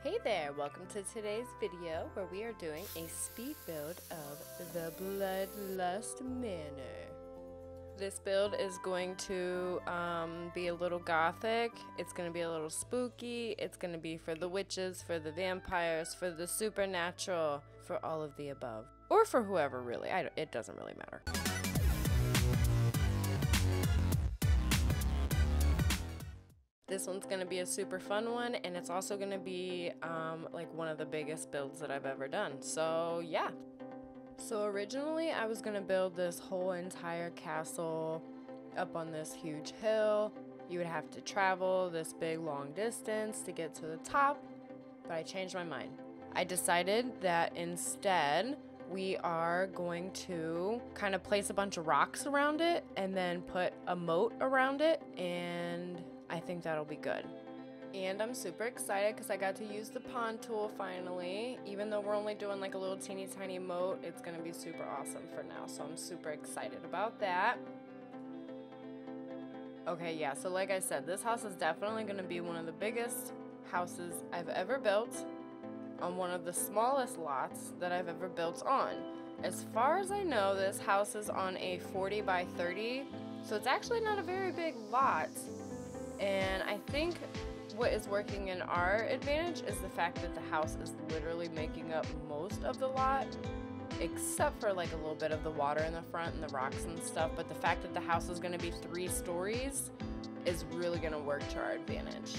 Hey there, welcome to today's video where we are doing a speed build of the Bloodlust Manor. This build is going to be a little gothic, it's going to be a little spooky, it's going to be for the witches, for the vampires, for the supernatural, for all of the above. Or for whoever really, it doesn't really matter. This one's going to be a super fun one, and it's also going to be like one of the biggest builds that I've ever done. So yeah. So originally I was going to build this whole entire castle up on this huge hill. You would have to travel this big long distance to get to the top, but I changed my mind. I decided that instead we are going to kind of place a bunch of rocks around it and then put a moat around it, and I think that'll be good. And I'm super excited because I got to use the pond tool finally. Even though we're only doing like a little teeny tiny moat, it's going to be super awesome for now. So I'm super excited about that. Okay, yeah, so like I said, this house is definitely going to be one of the biggest houses I've ever built on one of the smallest lots that I've ever built on. As far as I know, this house is on a 40 by 30, so it's actually not a very big lot. And I think what is working in our advantage is the fact that the house is literally making up most of the lot, except for like a little bit of the water in the front and the rocks and stuff. But the fact that the house is going to be 3 stories is really going to work to our advantage.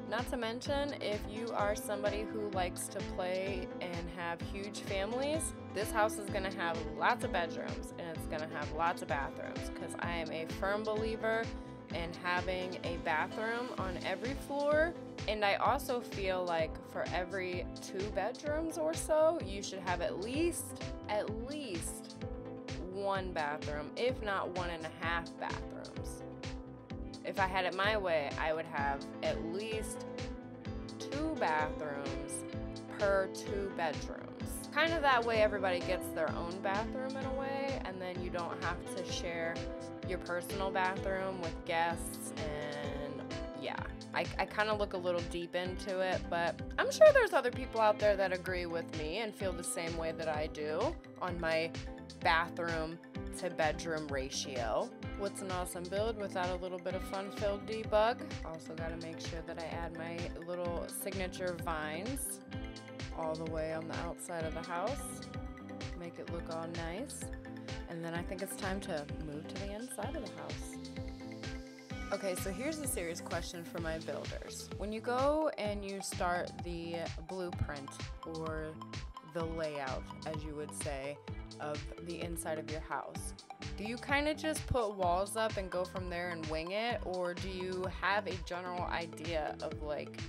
Not to mention, if you are somebody who likes to play and have huge families, this house is going to have lots of bedrooms and it's going to have lots of bathrooms, because I am a firm believer and having a bathroom on every floor. And I also feel like for every 2 bedrooms or so, you should have at least 1 bathroom, if not 1.5 bathrooms. If I had it my way, I would have at least 2 bathrooms per 2 bedrooms. Kind of that way everybody gets their own bathroom in a way, and then you don't have to share your personal bathroom with guests. And yeah, I kind of look a little deep into it, but I'm sure there's other people out there that agree with me and feel the same way that I do on my bathroom to bedroom ratio. What's an awesome build without a little bit of fun-filled debug? Also got to make sure that I add my little signature vines all the way on the outside of the house, make it look all nice. And then I think it's time to move to the inside of the house. Okay, so here's a serious question for my builders. When you go and you start the blueprint, or the layout, as you would say, of the inside of your house, do you kind of just put walls up and go from there and wing it? Or do you have a general idea of like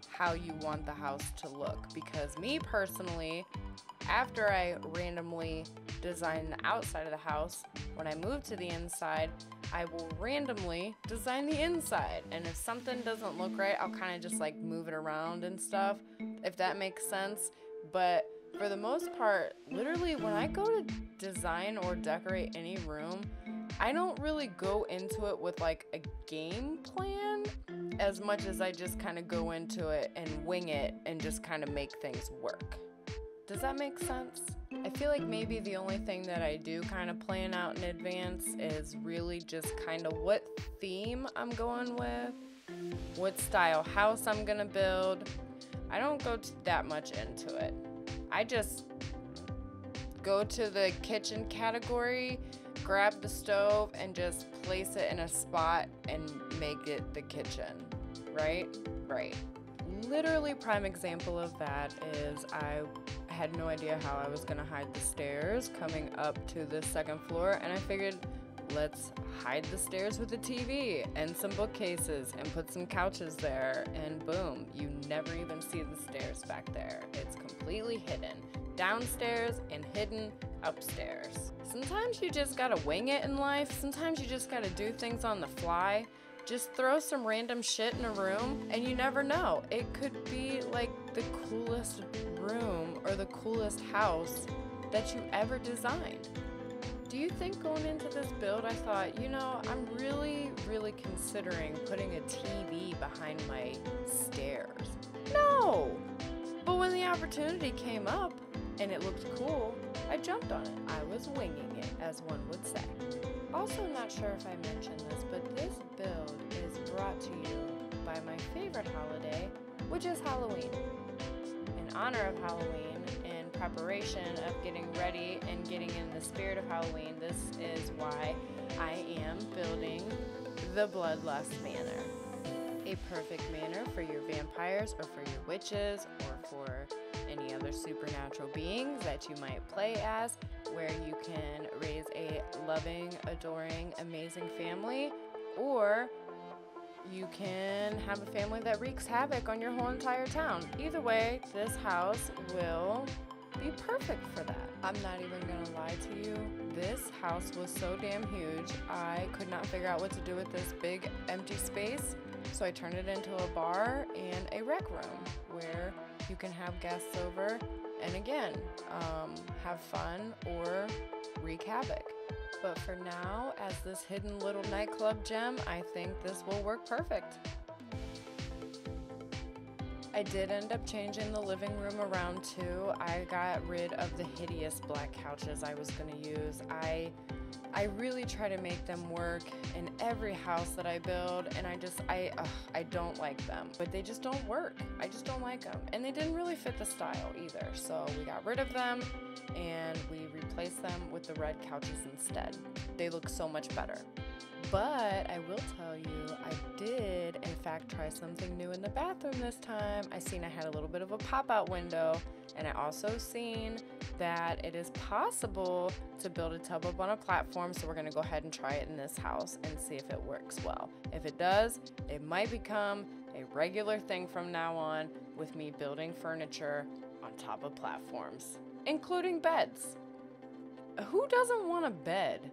how you want the house to look? Because me personally, after I randomly design the outside of the house, when I move to the inside, I will randomly design the inside. And if something doesn't look right, I'll kind of just like move it around and stuff, if that makes sense. But for the most part, literally when I go to design or decorate any room, I don't really go into it with like a game plan as much as I just kind of go into it and wing it and just kind of make things work. Does that make sense? I feel like maybe the only thing that I do kind of plan out in advance is really just kind of what theme I'm going with, what style house I'm gonna build. I don't go that much into it. I just go to the kitchen category, grab the stove, and just place it in a spot and make it the kitchen, right? Right. Literally prime example of that is I had no idea how I was gonna hide the stairs coming up to the 2nd floor, and I figured, let's hide the stairs with a TV and some bookcases and put some couches there, and boom, you never even see the stairs back there. It's completely hidden downstairs and hidden upstairs. Sometimes you just gotta wing it in life. Sometimes you just gotta do things on the fly. Just throw some random shit in a room and you never know. It could be like the coolest room or the coolest house that you ever designed. Do you think going into this build I thought, you know, I'm really considering putting a TV behind my stairs? No! opportunity came up and it looked cool, I jumped on it. I was winging it, as one would say. Also, not sure if I mentioned this, but this build is brought to you by my favorite holiday, which is Halloween. In honor of Halloween, in preparation of getting ready and getting in the spirit of Halloween, this is why I am building the Bloodlust Manor. A perfect manor for your vampires or for your witches or for any other supernatural beings that you might play as, where you can raise a loving, adoring, amazing family, or you can have a family that wreaks havoc on your whole entire town. Either way, this house will be perfect for that. I'm not even gonna lie to you. This house was so damn huge, I could not figure out what to do with this big empty space. So I turned it into a bar and a rec room where you can have guests over and again, have fun or wreak havoc. But for now, as this hidden little nightclub gem, I think this will work perfect. I did end up changing the living room around too. I got rid of the hideous black couches I was going to use. I really try to make them work in every house that I build, and I don't like them, but they just don't work. I just don't like them, and they didn't really fit the style either. So we got rid of them and we replaced them with the red couches instead. They look so much better. But I will tell you, I did in fact try something new in the bathroom this time. I seen I had a little bit of a pop-out window, and I also seen that it is possible to build a tub up on a platform, so we're gonna go ahead and try it in this house and see if it works well. If it does, it might become a regular thing from now on with me building furniture on top of platforms, including beds. Who doesn't want a bed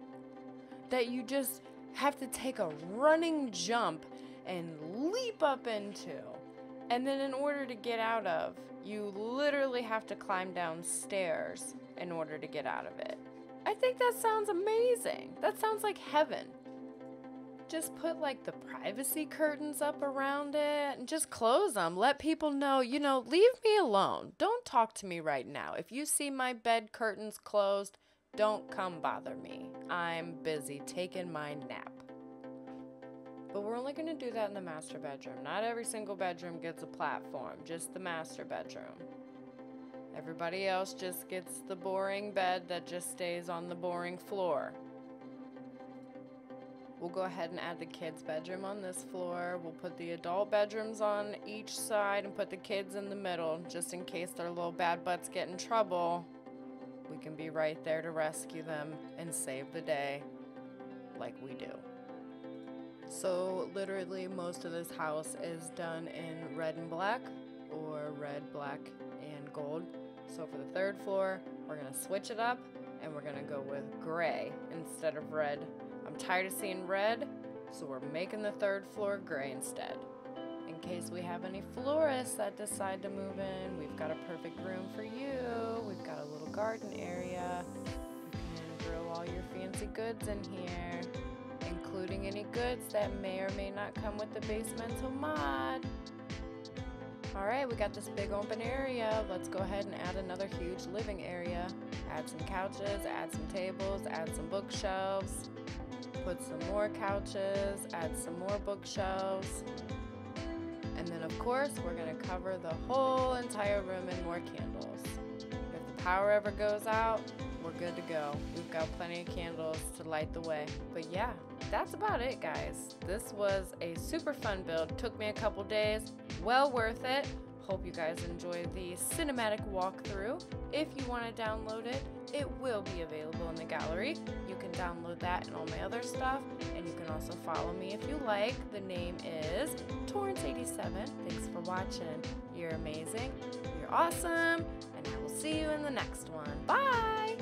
that you just have to take a running jump and leap up into, and then in order to get out of, you literally have to climb down stairs in order to get out of it? I think that sounds amazing. That sounds like heaven. Just put like the privacy curtains up around it and just close them. Let people know, leave me alone. Don't talk to me right now. If you see my bed curtains closed, don't come bother me. I'm busy taking my nap. But we're only going to do that in the master bedroom. Not every single bedroom gets a platform, just the master bedroom. Everybody else just gets the boring bed that just stays on the boring floor. We'll go ahead and add the kids' bedroom on this floor. We'll put the adult bedrooms on each side and put the kids in the middle, just in case their little bad butts get in trouble. We can be right there to rescue them and save the day like we do. So literally most of this house is done in red and black, or red, black, and gold. So for the third floor, we're gonna switch it up and we're gonna go with gray instead of red. I'm tired of seeing red, so we're making the third floor gray instead. In case we have any florists that decide to move in, we've got a perfect room for you. We've got a little garden area. You can grow all your fancy goods in here, including any goods that may or may not come with the basemental mod. Alright, we got this big open area. Let's go ahead and add another huge living area. Add some couches, add some tables, add some bookshelves, put some more couches, add some more bookshelves. And then of course, we're gonna cover the whole entire room in more candles. If the power ever goes out, we're good to go. We've got plenty of candles to light the way. But yeah, that's about it, guys. This was a super fun build. Took me a couple days. Well worth it. Hope you guys enjoyed the cinematic walkthrough. If you want to download it, it will be available in the gallery. You can download that and all my other stuff. And you can also follow me if you like. The name is Torrance87. Thanks for watching. You're amazing. You're awesome. And I will see you in the next one. Bye!